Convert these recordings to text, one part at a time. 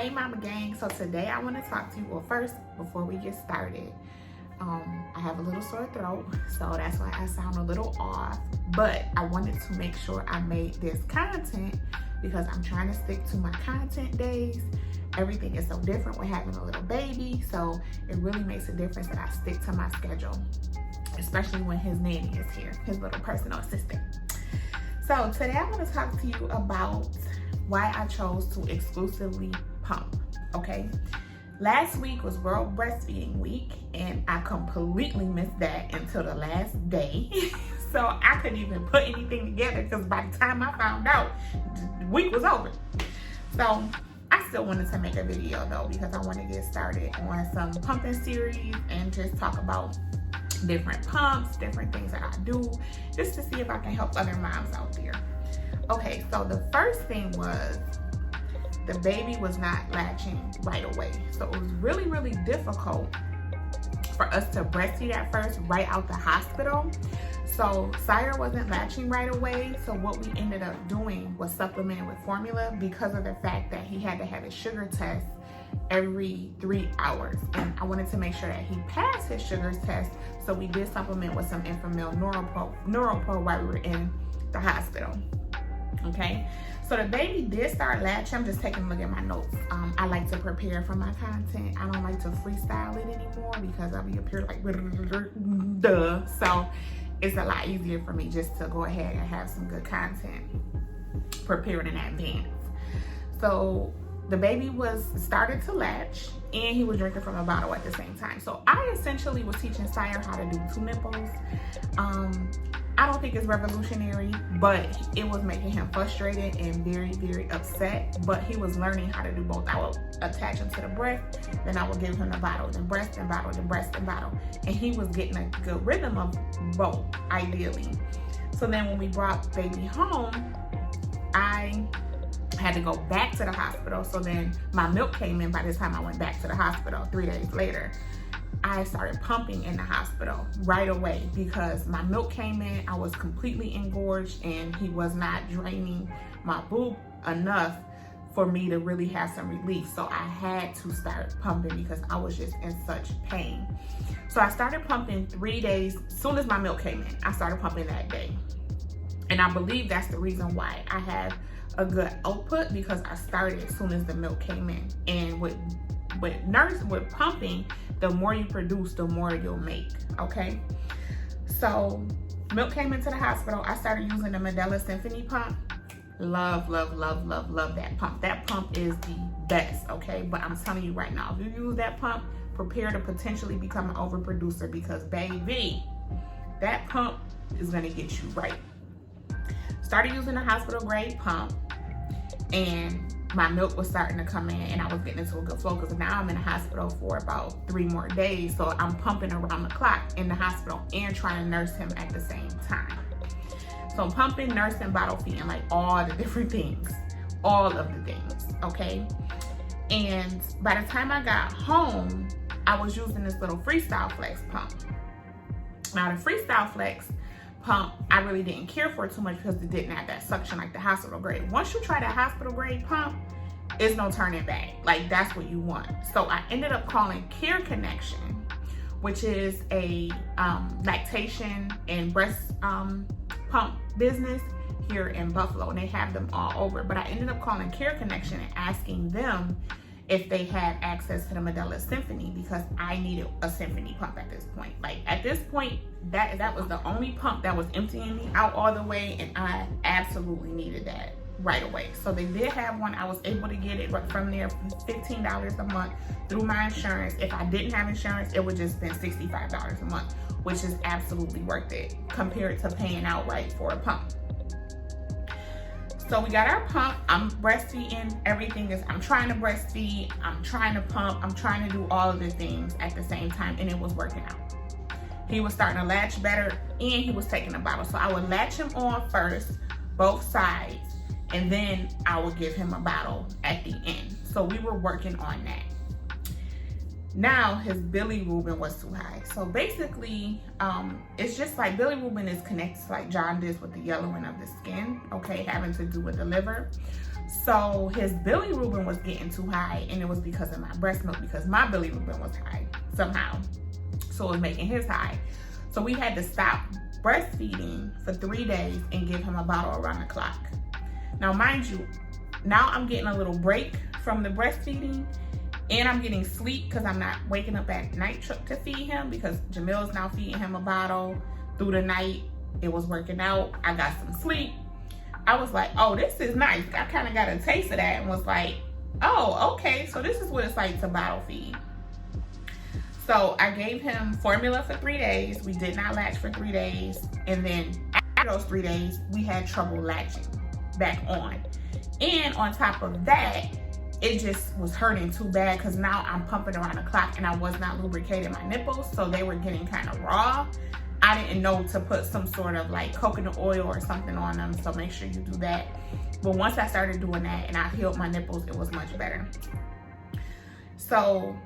Hey Mama Gang, so today I want to talk to you. Well, first, before we get started, I have a little sore throat, so that's why I sound a little off, but I wanted to make sure I made this content because I'm trying to stick to my content days. Everything is so different with having a little baby, so it really makes a difference that I stick to my schedule, especially when his nanny is here, his little personal assistant. So today I want to talk to you about why I chose to exclusively pump, okay? Last week was World Breastfeeding Week, and I completely missed that until the last day. So I couldn't even put anything together because by the time I found out, the week was over. So I still wanted to make a video though because I want to get started on some pumping series and just talk about different pumps, different things that I do, just to see if I can help other moms out there. Okay, so the first thing was the baby was not latching right away. So it was really, really difficult for us to breastfeed at first right out the hospital. So Sire wasn't latching right away. So what we ended up doing was supplementing with formula because of the fact that he had to have a sugar test every 3 hours. And I wanted to make sure that he passed his sugar test. So we did supplement with some Infamil NeuroPro while we were in the hospital. Okay, so the baby did start latching. I'm just taking a look at my notes. I like to prepare for my content. I don't like to freestyle it anymore because I'll be up here like duh. So it's a lot easier for me just to go ahead and have some good content prepared in advance. So the baby started to latch and he was drinking from a bottle at the same time. So I essentially was teaching Sire how to do 2 nipples. I don't think it's revolutionary, but it was making him frustrated and very, very upset. But he was learning how to do both. I would attach him to the breast, then I would give him the bottle, then breast and bottle, then breast and bottle. And he was getting a good rhythm of both, ideally. So then when we brought baby home, I had to go back to the hospital. So then my milk came in by the time I went back to the hospital 3 days later. I started pumping in the hospital right away because my milk came in, I was completely engorged and he was not draining my boob enough for me to really have some relief. So I had to start pumping because I was just in such pain. So I started pumping 3 days, as soon as my milk came in, I started pumping that day. And I believe that's the reason why I had a good output because I started as soon as the milk came in. And with pumping, the more you produce, the more you'll make, okay? So milk came into the hospital. I started using the Medela Symphony pump. Love, love, love, love, love that pump. That pump is the best, okay? But I'm telling you right now, if you use that pump, prepare to potentially become an overproducer because baby, that pump is gonna get you right. Started using the hospital grade pump and my milk was starting to come in and I was getting into a good flow because now I'm in the hospital for about 3 more days. So I'm pumping around the clock in the hospital and trying to nurse him at the same time. So I'm pumping, nursing, bottle feeding, like all the different things, all of the things, okay? And by the time I got home, I was using this little Freestyle Flex pump. Now the Freestyle Flex pump, I really didn't care for it too much because it didn't have that suction like the hospital grade. Once you try that hospital grade pump, it's no turning back. Like that's what you want. So I ended up calling Care Connection, which is a lactation and breast pump business here in Buffalo, and they have them all over. But I ended up calling Care Connection and asking them if they had access to the Medela Symphony because I needed a Symphony pump at this point. Like at this point, that was the only pump that was emptying me out all the way, and I absolutely needed that right away. So they did have one. I was able to get it from there for $15 a month through my insurance. If I didn't have insurance, it would just been $65 a month, which is absolutely worth it compared to paying outright for a pump. So we got our pump. I'm breastfeeding. Everything is, I'm trying to breastfeed, I'm trying to pump, I'm trying to do all of the things at the same time, and it was working out. He was starting to latch better and he was taking a bottle. So I would latch him on first, both sides, and then I would give him a bottle at the end. So we were working on that. Now his bilirubin was too high. So basically, it's just like bilirubin is connected to like jaundice with the yellowing of the skin, okay, having to do with the liver. So his bilirubin was getting too high, and it was because of my breast milk, because my bilirubin was high somehow. So it was making his high. So we had to stop breastfeeding for 3 days and give him a bottle around the clock. Now, mind you, now I'm getting a little break from the breastfeeding, and I'm getting sleep because I'm not waking up at night to feed him, because Jamil's now feeding him a bottle through the night. It was working out. I got some sleep. I was like, oh, this is nice. I kind of got a taste of that and was like, oh, okay, so this is what it's like to bottle feed. So I gave him formula for 3 days. We did not latch for 3 days. And then after those 3 days, we had trouble latching back on. And on top of that, it just was hurting too bad because now I'm pumping around the clock and I was not lubricating my nipples. So they were getting kind of raw. I didn't know to put some sort of like coconut oil or something on them. So make sure you do that. But once I started doing that and I healed my nipples, it was much better. So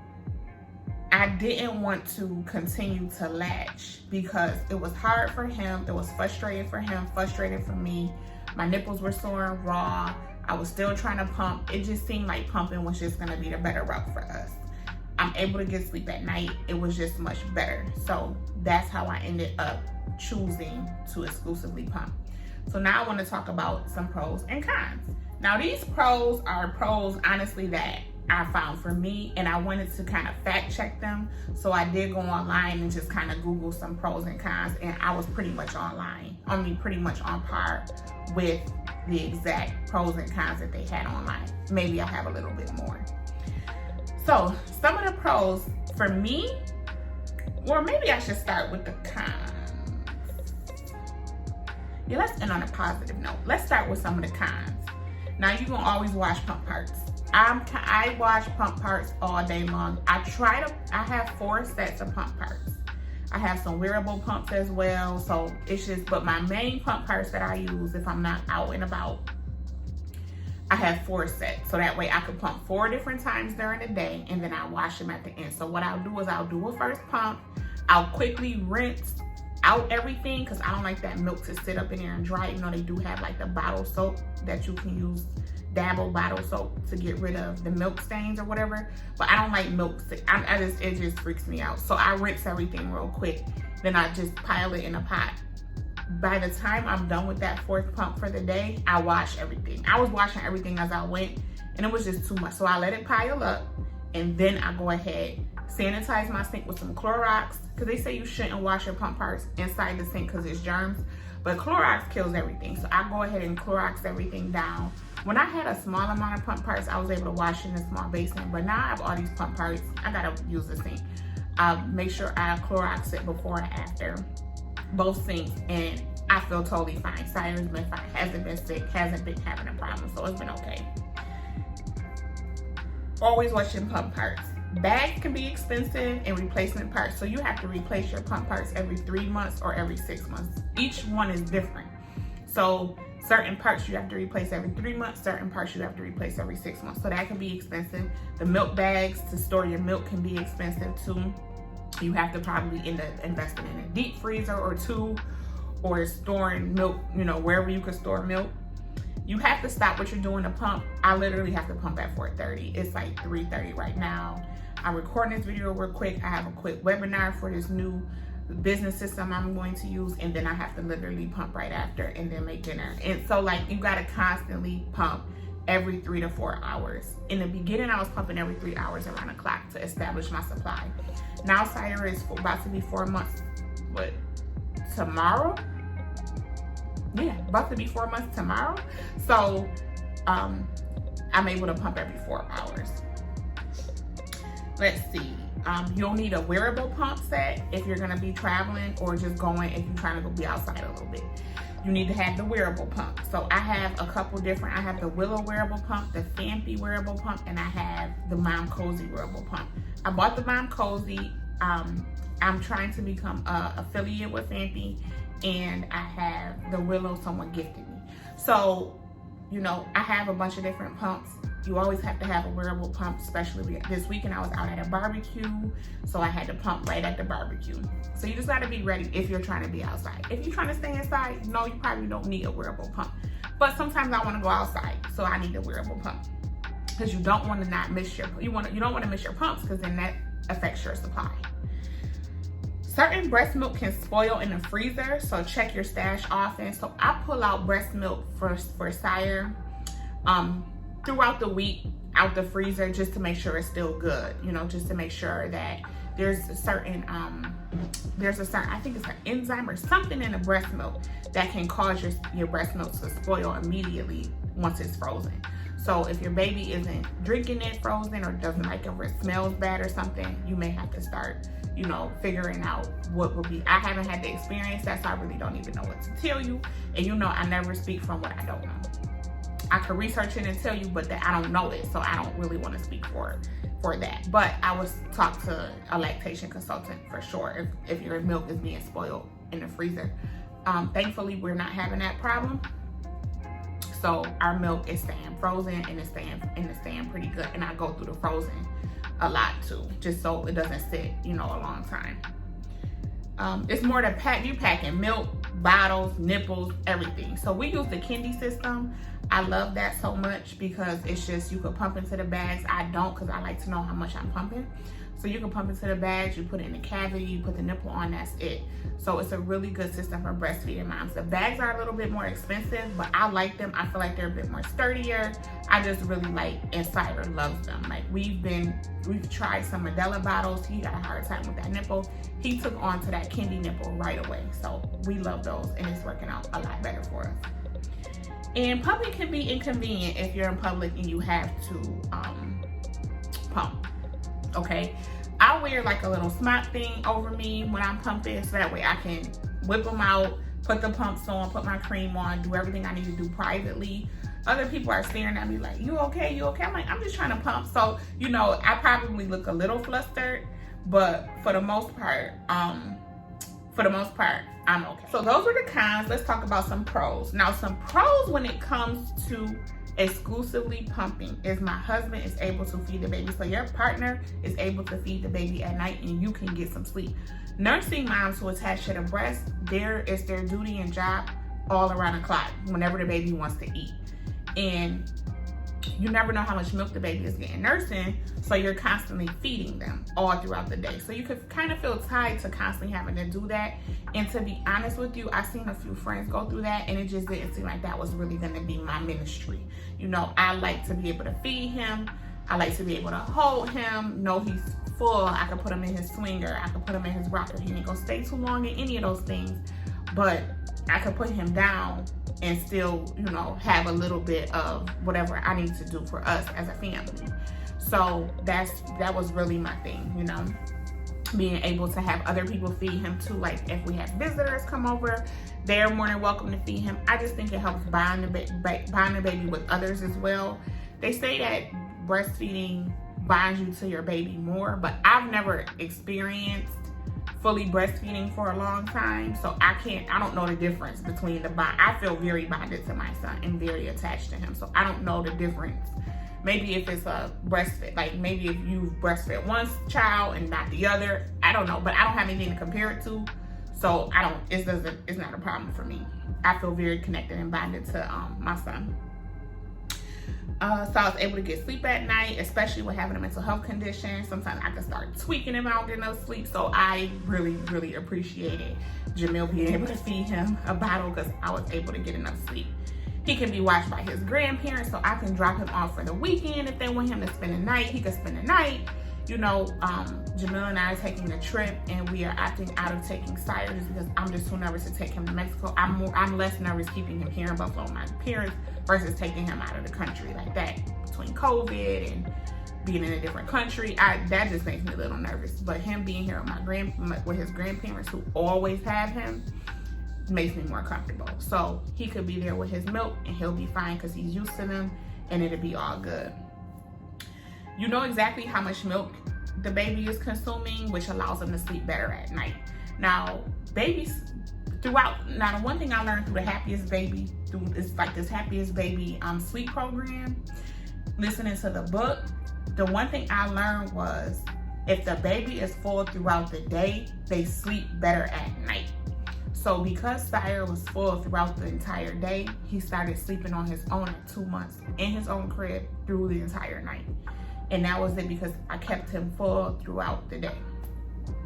I didn't want to continue to latch because it was hard for him. It was frustrating for him, frustrating for me. My nipples were sore and raw. I was still trying to pump. It just seemed like pumping was just gonna be the better route for us. I'm able to get sleep at night. It was just much better. So that's how I ended up choosing to exclusively pump. So now I want to talk about some pros and cons. Now these pros are pros, honestly, that I found for me, and I wanted to kind of fact check them. So I did go online and just kind of Google some pros and cons, and I was pretty much pretty much on par with the exact pros and cons that they had online. Maybe I have a little bit more. So some of the pros for me, or maybe I should start with the cons. Yeah, let's end on a positive note. Let's start with some of the cons. Now you can always wash pump parts. I wash pump parts all day long. I have 4 sets of pump parts. I have some wearable pumps as well. So it's just, but my main pump parts that I use if I'm not out and about, I have 4 sets. So that way I can pump 4 different times during the day, and then I wash them at the end. So what I'll do is I'll do a first pump. I'll quickly rinse out everything because I don't like that milk to sit up in there and dry. You know, they do have like the bottle soap that you can use, Dabble bottle soap, to get rid of the milk stains or whatever. But I don't like milk. It just freaks me out. So I rinse everything real quick. Then I just pile it in a pot. By the time I'm done with that 4th pump for the day, I wash everything. I was washing everything as I went, and it was just too much. So I let it pile up, and then I go ahead, sanitize my sink with some Clorox, because they say you shouldn't wash your pump parts inside the sink because it's germs, but Clorox kills everything. So I go ahead and Clorox everything down. When I had a small amount of pump parts, I was able to wash in a small basin, but now I have all these pump parts, I gotta use the sink. Make sure I Clorox it before and after both sinks, and I feel totally fine. Siren's been fine, hasn't been sick, hasn't been having a problem, so it's been okay. Always wash your pump parts. Bags can be expensive, and replacement parts, so you have to replace your pump parts every 3 months or every 6 months. Each one is different. So certain parts you have to replace every 3 months, certain parts you have to replace every 6 months. So that can be expensive. The milk bags to store your milk can be expensive too. You have to probably end up investing in a deep freezer or 2, or storing milk, you know, wherever you can store milk. You have to stop what you're doing to pump. I literally have to pump at 4:30. It's like 3:30 right now. I'm recording this video real quick. I have a quick webinar for this new business system I'm going to use, and then I have to literally pump right after and then make dinner. And so like you gotta constantly pump every 3 to 4 hours. In the beginning, I was pumping every 3 hours around the clock to establish my supply. Now Sire is about to be 4 months, but tomorrow? Yeah, about to be 4 months tomorrow. So I'm able to pump every 4 hours. Let's see. You'll need a wearable pump set if you're gonna be traveling or just going if you're trying to go be outside a little bit. You need to have the wearable pump. So I have a couple different, I have the Willow wearable pump, the Fampy wearable pump, and I have the Mom Cozy wearable pump. I bought the Mom Cozy. I'm trying to become an affiliate with Fampy, and I have the Willow someone gifted me. So, you know, I have a bunch of different pumps. You always have to have a wearable pump, especially this weekend I was out at a barbecue, so I had to pump right at the barbecue. So you just gotta be ready if you're trying to be outside. If you're trying to stay inside, no, you probably don't need a wearable pump. But sometimes I want to go outside, so I need a wearable pump. Because you don't want to not miss your, you don't want to miss your pumps, because then that affects your supply. Certain breast milk can spoil in the freezer, so check your stash often. So I pull out breast milk for Sire throughout the week out the freezer, just to make sure it's still good, you know, just to make sure that there's a certain I think it's an enzyme or something in the breast milk that can cause your breast milk to spoil immediately once it's frozen. So if your baby isn't drinking it frozen, or doesn't like it, or it smells bad or something, you may have to start, you know, figuring out what will be. I haven't had the experience that, so I really don't even know what to tell you. And you know, I never speak from what I don't know. I could research it and tell you, but that I don't know it, so I don't really want to speak for that. But I would talk to a lactation consultant for sure if your milk is being spoiled in the freezer. Thankfully, we're not having that problem. So our milk is staying frozen, and it's staying pretty good. And I go through the frozen a lot too, just so it doesn't sit, you know, a long time. It's more to pack. You packing milk, bottles, nipples, everything. So we use the Kindy system. I love that so much, because it's just, you could pump into the bags. I don't, because I like to know how much I'm pumping. So you can pump into the bags, you put it in the cavity, you put the nipple on, that's it. So it's a really good system for breastfeeding moms. The bags are a little bit more expensive, but I like them. I feel like they're a bit more sturdier. I just really like, and Cider loves them. Like we've tried some Medela bottles. He got a hard time with that nipple. He took on to that Kindy nipple right away. So we love those, and it's working out a lot better for us. And pumping can be inconvenient if you're in public and you have to pump. Okay, I wear like a little smock thing over me when I'm pumping, so that way I can whip them out, put the pumps on, put my cream on, do everything I need to do privately. Other people are staring at me like, you okay, you okay? I'm like, I'm just trying to pump. So, you know, I probably look a little flustered, but for the most part, I'm okay. So those are the cons. Let's talk about some pros. Now, some pros when it comes to exclusively pumping is my husband is able to feed the baby. So your partner is able to feed the baby at night, and you can get some sleep. Nursing moms who attach to the breast, it's their duty and job all around the clock whenever the baby wants to eat. And you never know how much milk the baby is getting nursing, so you're constantly feeding them all throughout the day. So you could kind of feel tied to constantly having to do that. And to be honest with you, I've seen a few friends go through that, and it just didn't seem like that was really gonna be my ministry. You know, I like to be able to feed him. I like to be able to hold him, know he's full. I can put him in his swinger. I can put him in his rocker. He ain't gonna stay too long in any of those things, but I could put him down and still, you know, have a little bit of whatever I need to do for us as a family. So that was really my thing, you know, being able to have other people feed him too. Like if we have visitors come over, they're more than welcome to feed him. I just think it helps bond the baby with others as well. They say that breastfeeding binds you to your baby more, but I've never experienced fully breastfeeding for a long time, so I don't know the difference between the bond. I feel very bonded to my son and very attached to him, so I don't know the difference. Maybe if it's a breastfeed, like maybe if you breastfed one child and not the other, I don't know, but I don't have anything to compare it to, so it's not a problem for me. I feel very connected and bonded to my son. So I was able to get sleep at night, especially with having a mental health condition. Sometimes I can start tweaking if I don't get enough sleep. So I really, really appreciated Jamil being able to feed him a bottle, because I was able to get enough sleep. He can be watched by his grandparents, so I can drop him off for the weekend if they want him to spend the night. He could spend the night. You know, Jamil and I are taking a trip, and we are opting out of taking Cider just because I'm just too nervous to take him to Mexico. I'm less nervous keeping him here in Buffalo with my parents versus taking him out of the country like that. Between COVID and being in a different country, that just makes me a little nervous. But him being here with his grandparents who always have him makes me more comfortable. So he could be there with his milk, and he'll be fine because he's used to them, and it'll be all good. You know exactly how much milk the baby is consuming, which allows them to sleep better at night. Now, babies the one thing I learned through the Happiest Baby, this Happiest Baby sleep program, listening to the book, the one thing I learned was if the baby is full throughout the day, they sleep better at night. So because Sire was full throughout the entire day, he started sleeping on his own at 2 months in his own crib through the entire night. And that was it because I kept him full throughout the day.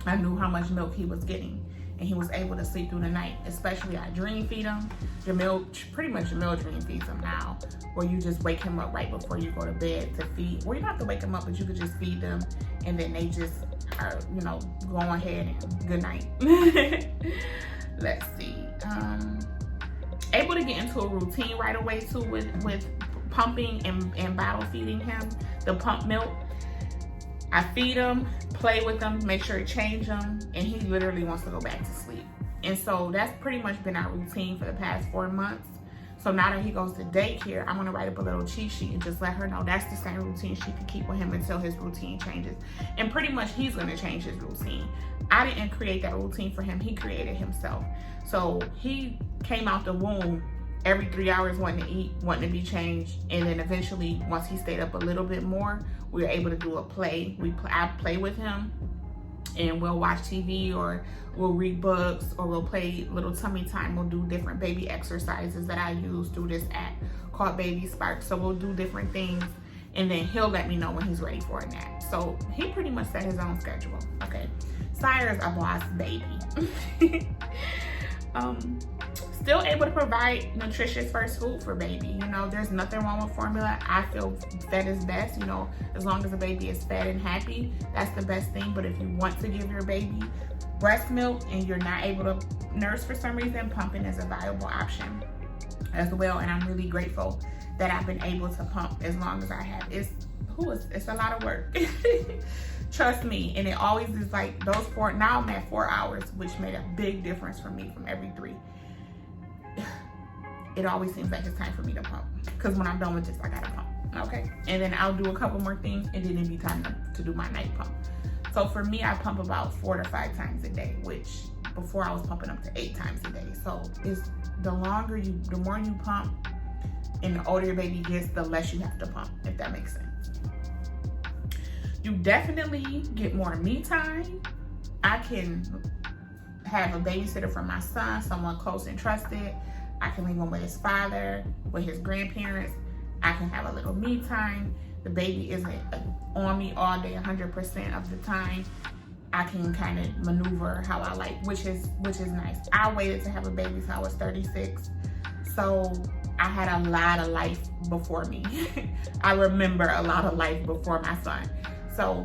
I knew how much milk he was getting, and he was able to sleep through the night. Especially I dream feed him. Pretty much Jamil dream feeds him now, where you just wake him up right before you go to bed to feed. Well, you don't have to wake him up, but you could just feed them, and then they just are, go ahead and good night. Let's see. Able to get into a routine right away too with pumping and bottle feeding him the pump milk. I feed him, play with him, make sure to change him, and he literally wants to go back to sleep. And so that's pretty much been our routine for the past 4 months. So now that he goes to daycare, I'm gonna write up a little cheat sheet and just let her know that's the same routine she can keep with him until his routine changes. And pretty much he's gonna change his routine. I didn't create that routine for him, he created himself. So he came out the womb every 3 hours wanting to eat, wanting to be changed. And then eventually, once he stayed up a little bit more, we were able to do a play. I play with him, and we'll watch TV, or we'll read books, or we'll play little tummy time. We'll do different baby exercises that I use through this app called Baby Spark. So we'll do different things, and then he'll let me know when he's ready for a nap. So he pretty much set his own schedule. Okay, Sire's a boss baby. Still able to provide nutritious first food for baby. There's nothing wrong with formula. I feel fed is best. As long as the baby is fed and happy, that's the best thing. But if you want to give your baby breast milk and you're not able to nurse for some reason, pumping is a viable option as well. And I'm really grateful that I've been able to pump as long as I have. It's a lot of work. Trust me. And it always is like those 4, now I'm at 4 hours, which made a big difference for me from every 3. It always seems like it's time for me to pump, because when I'm done with this, I gotta pump. Okay, and then I'll do a couple more things, and then it'll be time to do my night pump. So for me, I pump about 4 to 5 times a day, which before I was pumping up to 8 times a day. So it's the more you pump, and the older your baby gets, the less you have to pump, if that makes sense. You definitely get more me time. I can have a babysitter for my son, someone close and trusted. I can leave him with his father, with his grandparents. I can have a little me time. The baby isn't on me all day 100% of the time. I can kind of maneuver how I like, which is nice. I waited to have a baby till I was 36. So I had a lot of life before me. I remember a lot of life before my son. So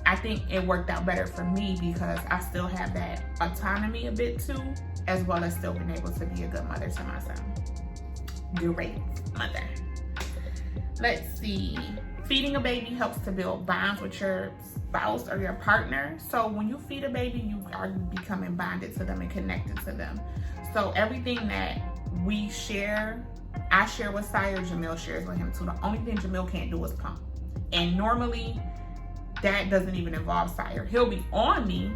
I think it worked out better for me because I still have that autonomy a bit too, as well as still being able to be a good mother to my son. Great mother. Let's see. Feeding a baby helps to build bonds with your spouse or your partner. So when you feed a baby, you are becoming bonded to them and connected to them. So everything that we share, I share with Sire, Jamil shares with him too. The only thing Jamil can't do is pump. And normally, that doesn't even involve Sire. He'll be on me,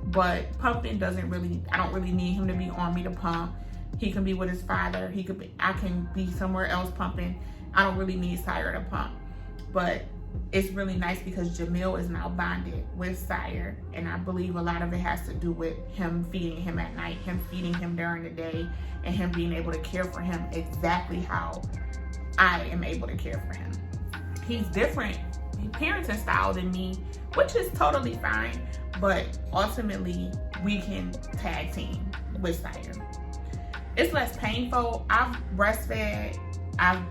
but pumping I don't really need him to be on me to pump. He can be with his father. I can be somewhere else pumping. I don't really need Sire to pump. But it's really nice because Jamil is now bonded with Sire. And I believe a lot of it has to do with him feeding him at night, him feeding him during the day, and him being able to care for him exactly how I am able to care for him. He's different parenting style than me, which is totally fine, but ultimately we can tag team with Sire. It's less painful. I've breastfed, I've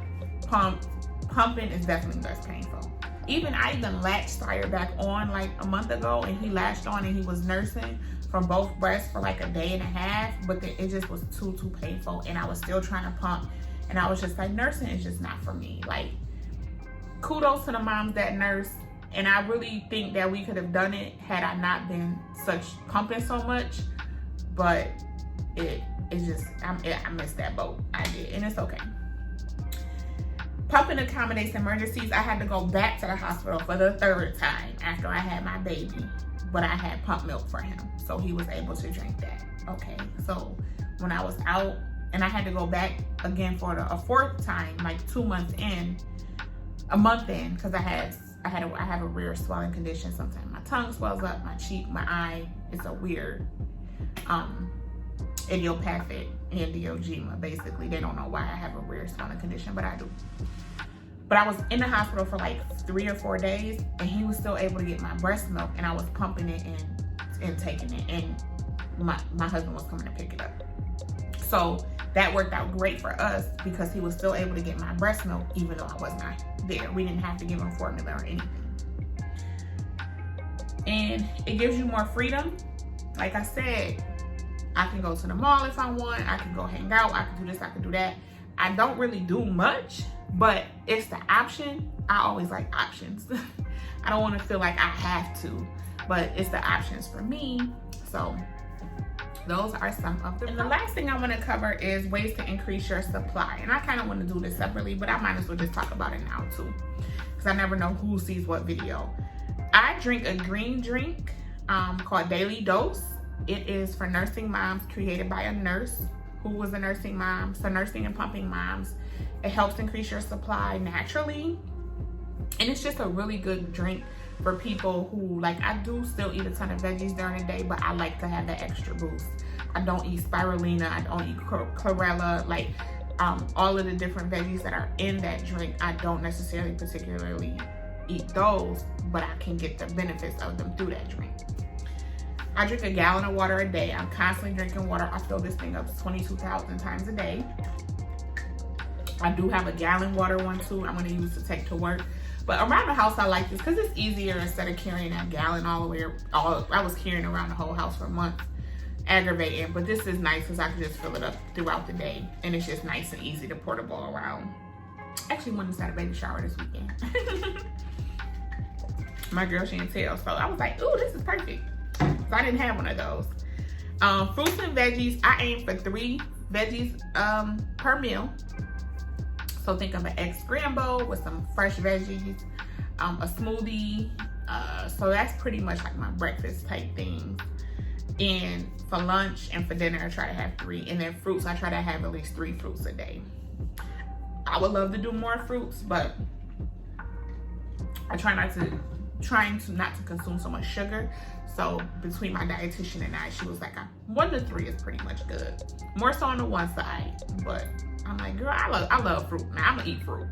pumped. Pumping is definitely less painful. I even latched Sire back on like a month ago, and he latched on and he was nursing from both breasts for like a day and a half, but it just was too painful, and I was still trying to pump, and I was just like, nursing is just not for me. Like, kudos to the moms that nurse, and I really think that we could have done it had I not been pumping so much, but I missed that boat. I did, and it's okay. Pumping accommodates emergencies. I had to go back to the hospital for the 3rd time after I had my baby, but I had pump milk for him, so he was able to drink that. Okay, so when I was out, and I had to go back again for a 4th time, like 2 months in, a month in, because I have a rare swelling condition. Sometimes my tongue swells up, my cheek, my eye. It's a weird idiopathic angioedema. Basically, they don't know why I have a rare swelling condition, but I do. But I was in the hospital for like 3 or 4 days, and he was still able to get my breast milk, and I was pumping it and taking it, and my husband was coming to pick it up. So that worked out great for us because he was still able to get my breast milk even though I was not there. We didn't have to give him formula or anything. And it gives you more freedom. Like I said, I can go to the mall if I want. I can go hang out. I can do this. I can do that. I don't really do much, but it's the option. I always like options. I don't want to feel like I have to, but it's the options for me. So those are some of them. And the last thing I want to cover is ways to increase your supply. And I kind of want to do this separately, but I might as well just talk about it now too, because I never know who sees what video. I drink a green drink called Daily Dose. It is for nursing moms, created by a nurse who was a nursing mom. So nursing and pumping moms. It helps increase your supply naturally. And it's just a really good drink for people who, like, I do still eat a ton of veggies during the day, but I like to have that extra boost. I don't eat spirulina, I don't eat chlorella, like all of the different veggies that are in that drink. I don't necessarily particularly eat those, but I can get the benefits of them through that drink. I drink a gallon of water a day. I'm constantly drinking water. I fill this thing up 22,000 times a day. I do have a gallon water one too I'm gonna use to take to work. But around the house, I like this because it's easier instead of carrying that gallon all the way. I was carrying around the whole house for months, aggravating. But this is nice because I can just fill it up throughout the day, and it's just nice and easy to portable around. Actually, went inside a baby shower this weekend. My girl, she didn't tell, so I was like, "Ooh, this is perfect." So I didn't have one of those. Fruits and veggies. I aim for 3 veggies per meal. So think of an egg scramble with some fresh veggies, a smoothie. So that's pretty much like my breakfast type things. And for lunch and for dinner, I try to have 3. And then fruits, I try to have at least 3 fruits a day. I would love to do more fruits, but I trying to not to consume so much sugar. So between my dietitian and I, she was like, 1 to 3 is pretty much good. More so on the one side, but I'm like, girl, I love fruit. Now I'm gonna eat fruit.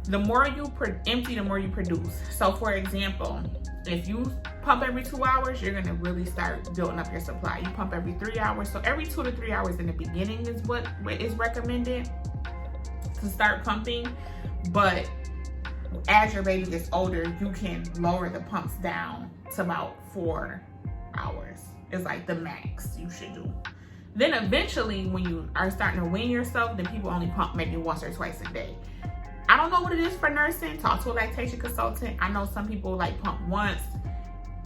The more you empty, the more you produce. So for example, if you pump every 2 hours, you're gonna really start building up your supply. You pump every 3 hours. So every 2 to 3 hours in the beginning is what is recommended to start pumping. But as your baby gets older, you can lower the pumps down to about 4 hours. It's like the max you should do. Then eventually, when you are starting to wean yourself, then people only pump maybe once or twice a day. I don't know what it is for nursing. Talk to a lactation consultant. I know some people like pump once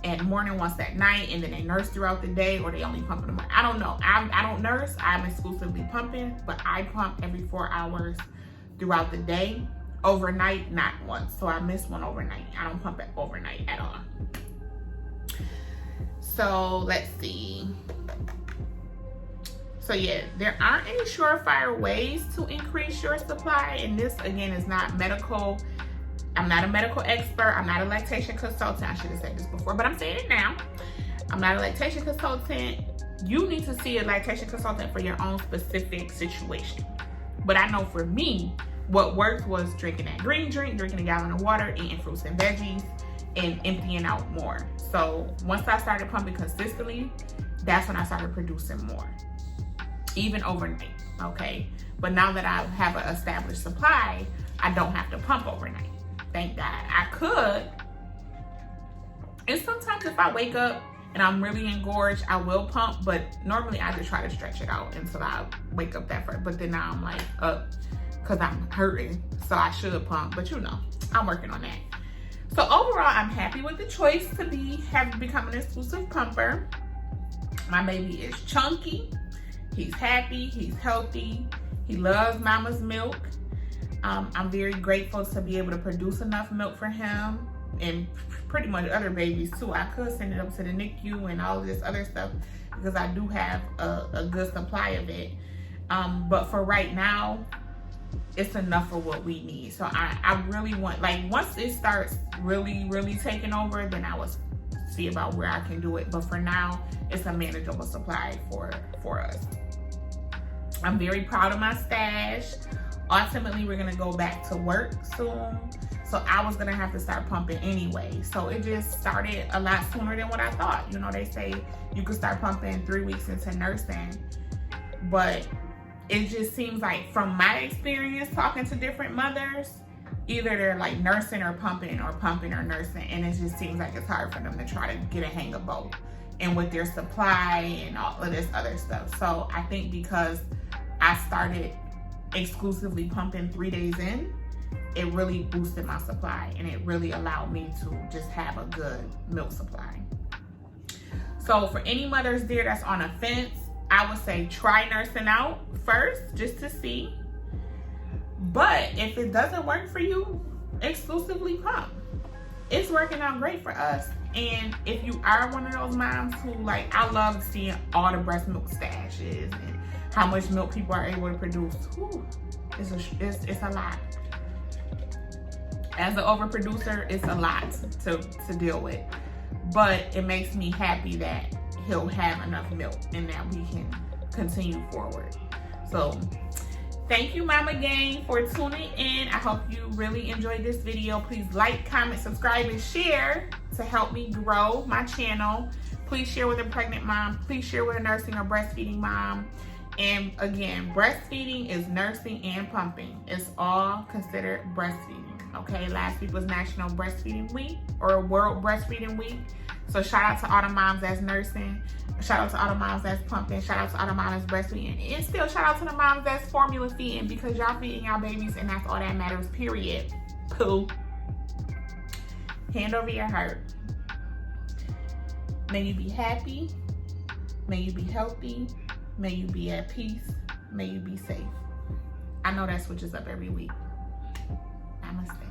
at the morning, once at night, and then they nurse throughout the day, or they only pump in the morning. I don't know. I don't nurse. I'm exclusively pumping, but I pump every 4 hours throughout the day. Overnight, not once. So I miss one overnight. I don't pump it overnight at all. So let's see. So yeah, there aren't any surefire ways to increase your supply. And this, again, is not medical. I'm not a medical expert. I'm not a lactation consultant. I should have said this before, but I'm saying it now. I'm not a lactation consultant. You need to see a lactation consultant for your own specific situation. But I know for me, what worked was drinking that green drink, drinking a gallon of water, eating fruits and veggies, and emptying out more. So once I started pumping consistently, that's when I started producing more. Even overnight, okay? But now that I have an established supply, I don't have to pump overnight. Thank God. I could. And sometimes if I wake up and I'm really engorged, I will pump, but normally I just try to stretch it out until I wake up that first. But then now I'm like, because I'm hurting, so I should pump, but you know, I'm working on that. So overall, I'm happy with the choice to become an exclusive pumper. My baby is chunky. He's happy, he's healthy, he loves mama's milk. I'm very grateful to be able to produce enough milk for him and pretty much other babies too. I could send it up to the NICU and all of this other stuff because I do have a good supply of it. But for right now, it's enough for what we need. So I really want, like, once it starts really taking over, then I was see about where I can do it. But for now, it's a manageable supply for us. I'm very proud of my stash. Ultimately, we're gonna go back to work soon. So I was gonna have to start pumping anyway. So it just started a lot sooner than what I thought. You know, they say you could start pumping 3 weeks into nursing, but it just seems like from my experience talking to different mothers, either they're like nursing or pumping or nursing. And it just seems like it's hard for them to try to get a hang of both. And with their supply and all of this other stuff. So I think because I started exclusively pumping 3 days in, it really boosted my supply and it really allowed me to just have a good milk supply. So for any mothers there that's on a fence, I would say try nursing out first just to see. But if it doesn't work for you, exclusively pump. It's working out great for us. And if you are one of those moms who like, I love seeing all the breast milk stashes and how much milk people are able to produce. Whew, it's a lot. As an overproducer, it's a lot to deal with. But it makes me happy that he'll have enough milk and that we can continue forward. So thank you, Mama Gang, for tuning in. I hope you really enjoyed this video. Please like, comment, subscribe, and share to help me grow my channel. Please share with a pregnant mom. Please share with a nursing or breastfeeding mom. And again, breastfeeding is nursing and pumping. It's all considered breastfeeding. Okay, last week was National Breastfeeding Week or World Breastfeeding Week. So shout out to all the moms that's nursing. Shout out to all the moms that's pumping. Shout out to all the moms that's breastfeeding. And still shout out to the moms that's formula feeding, because y'all feeding y'all babies and that's all that matters, period. Pooh. Hand over your heart. May you be happy. May you be healthy. May you be at peace. May you be safe. I know that switches up every week. Namaste.